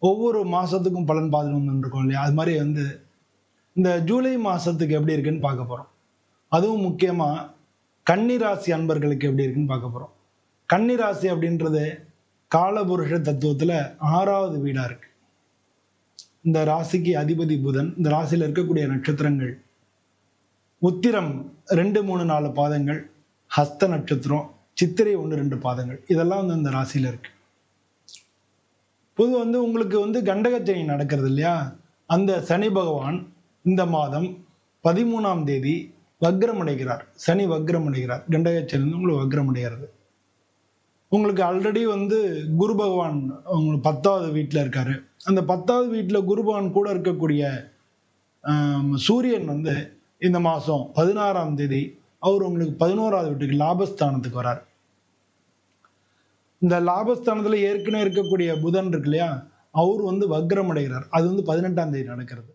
ஒவ்வொரு மாசத்துக்கும் பலன் பார்த்துட்டு வந்துட்டு இருக்கோம் இல்லையா? அது மாதிரி வந்து இந்த ஜூலை மாசத்துக்கு எப்படி இருக்குன்னு பார்க்க போறோம். அதுவும் முக்கியமா கன்னி ராசி அன்பர்களுக்கு எப்படி இருக்குன்னு பார்க்க போறோம். கன்னி ராசி அப்படின்றது காலபுருஷ தத்துவத்துல 6வது வீடா இருக்கு. இந்த ராசிக்கு அதிபதி புதன். இந்த ராசியில இருக்கக்கூடிய நட்சத்திரங்கள் உத்திரம் 2, 3, 4 பாதங்கள், ஹஸ்த நட்சத்திரம், சித்திரை 1, 2 பாதங்கள். இதெல்லாம் வந்து இந்த ராசியில இருக்கு. பொதுவா வந்து உங்களுக்கு வந்து கண்டகச்சனி நடக்கிறது இல்லையா? அந்த சனி பகவான் இந்த மாதம் 13ஆம் தேதி வக்ரம் அடைகிறார். சனி வக்ரம் அடைகிறார். கண்டகச்சனி வந்து உங்களுக்கு வக்ரம் அடைகிறது. உங்களுக்கு ஆல்ரெடி வந்து குரு பகவான் உங்களுக்கு 10வது வீட்டுல இருக்காரு. அந்த 10வது வீட்டுல குரு பகவான் கூட இருக்கக்கூடிய சூரியன் வந்து இந்த மாசம் 16ஆம் தேதி அவர் உங்களுக்கு 11வது வீட்டுக்கு லாபஸ்தானத்துக்கு வரார். இந்த லாபஸ்தானத்துல ஏற்கனவே இருக்கக்கூடிய புதன் இருக்கு இல்லையா? அவர் வந்து வக்ரம் அடைகிறார். அது வந்து 18ஆம் தேதி நடக்கிறது.